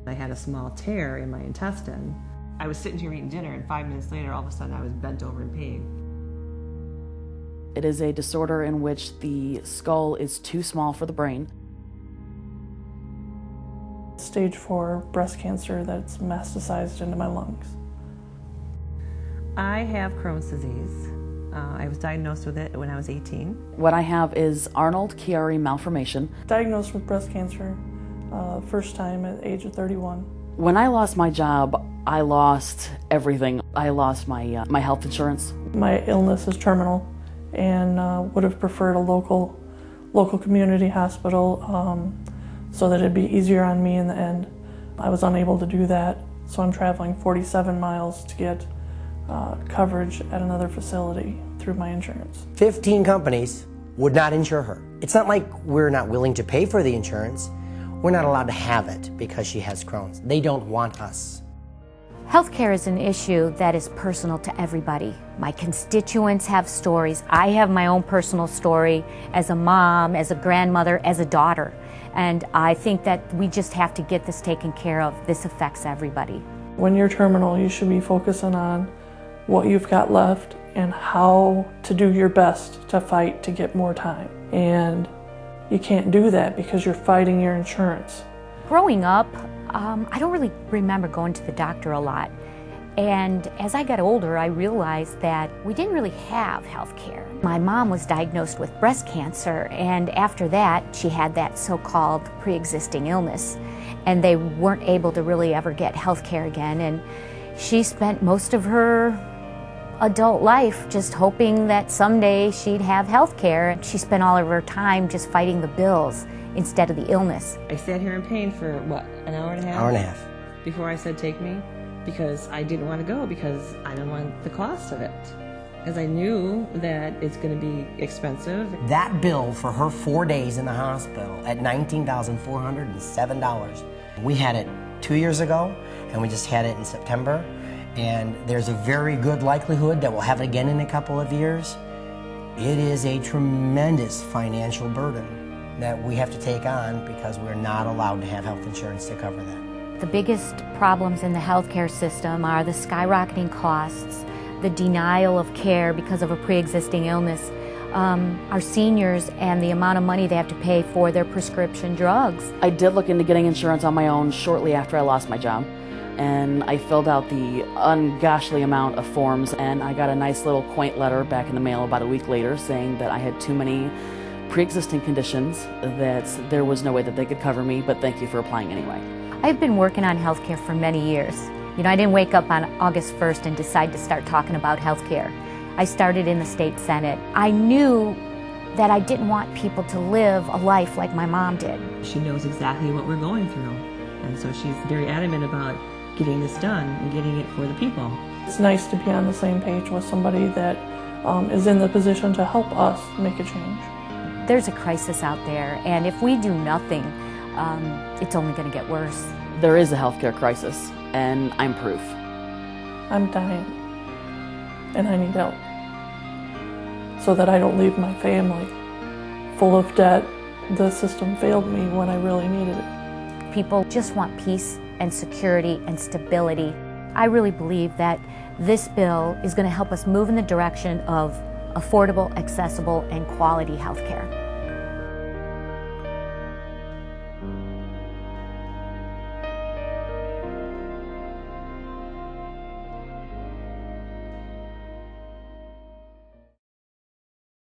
I had a small tear in my intestine. I was sitting here eating dinner, and 5 minutes later, all of a sudden, I was bent over in pain. It is a disorder in which the skull is too small for the brain. Stage 4 breast cancer that's metastasized into my lungs. I have Crohn's disease. I was diagnosed with it when I was 18. What I have is Arnold-Chiari malformation. Diagnosed with breast cancer first time at the age of 31. When I lost my job, I lost everything. I lost my health insurance. My illness is terminal, and would have preferred a local community hospital so that it'd be easier on me in the end. I was unable to do that, so I'm traveling 47 miles to get coverage at another facility through my insurance. 15 companies would not insure her. It's not like we're not willing to pay for the insurance. We're not allowed to have it because she has Crohn's. They don't want us. Healthcare is an issue that is personal to everybody. My constituents have stories. I have my own personal story as a mom, as a grandmother, as a daughter. And I think that we just have to get this taken care of. This affects everybody. When you're terminal, you should be focusing on what you've got left and how to do your best to fight to get more time. And you can't do that because you're fighting your insurance. Growing up, I don't really remember going to the doctor a lot. And as I got older, I realized that we didn't really have health care. My mom was diagnosed with breast cancer, and after that, she had that so-called pre-existing illness. And they weren't able to really ever get health care again. And she spent most of her adult life just hoping that someday she'd have health care. She spent all of her time just fighting the bills instead of the illness. I sat here in pain for, what, an hour and a half? Hour and a half. Before I said, take me, because I didn't want to go because I didn't want the cost of it. Because I knew that it's going to be expensive. That bill for her 4 days in the hospital at $19,407. We had it 2 years ago, and we just had it in September. And there's a very good likelihood that we'll have it again in a couple of years. It is a tremendous financial burden that we have to take on because we're not allowed to have health insurance to cover that. The biggest problems in the healthcare system are the skyrocketing costs, the denial of care because of a pre-existing illness, our seniors and the amount of money they have to pay for their prescription drugs. I did look into getting insurance on my own shortly after I lost my job. And I filled out the ungoshly amount of forms, and I got a nice little quaint letter back in the mail about a week later saying that I had too many pre-existing conditions, that there was no way that they could cover me, but thank you for applying anyway. I've been working on healthcare for many years. You know, I didn't wake up on August 1st and decide to start talking about healthcare. I started in the state senate. I knew that I didn't want people to live a life like my mom did. She knows exactly what we're going through, and so she's very adamant about getting this done and getting it for the people. It's nice to be on the same page with somebody that is in the position to help us make a change. There's a crisis out there, and if we do nothing, it's only going to get worse. There is a healthcare crisis, and I'm proof. I'm dying, and I need help so that I don't leave my family full of debt. The system failed me when I really needed it. People just want peace and security and stability. I really believe that this bill is going to help us move in the direction of affordable, accessible, and quality health care.